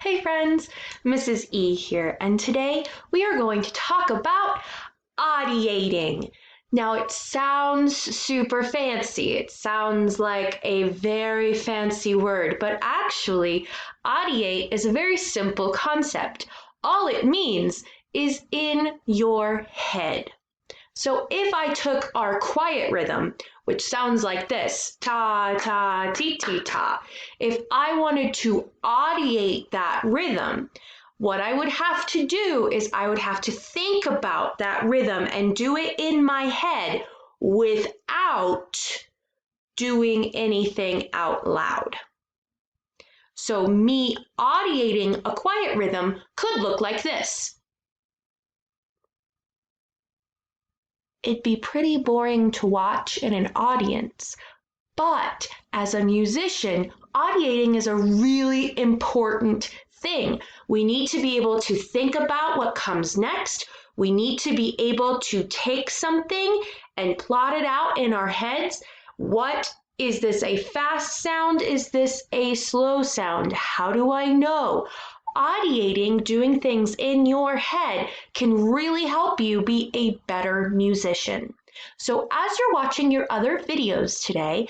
Hey friends, Mrs. E here, and today we are going to talk about audiating. Now it sounds super fancy. It sounds like a very fancy word, but actually, audiate is a very simple concept. All it means is in your head. So if I took our quiet rhythm, which sounds like this, ta, ta, ti, ti, ta, if I wanted to audiate that rhythm, what I would have to do is I would have to think about that rhythm and do it in my head without doing anything out loud. So me audiating a quiet rhythm could look like this. It'd be pretty boring to watch in an audience, but as a musician, audiating is a really important thing. We need to be able to think about what comes next. We need to be able to take something and plot it out in our heads. What is this, a fast sound? Is this a slow sound? How do I know? Audiating, doing things in your head, can really help you be a better musician. So as you're watching your other videos today,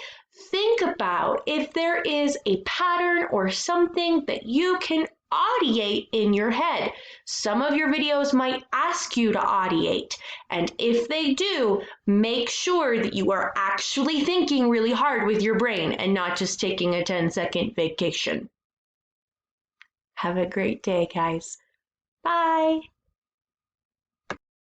think about if there is a pattern or something that you can audiate in your head. Some of your videos might ask you to audiate, and if they do, make sure that you are actually thinking really hard with your brain and not just taking a 10-second vacation. Have a great day, guys. Bye.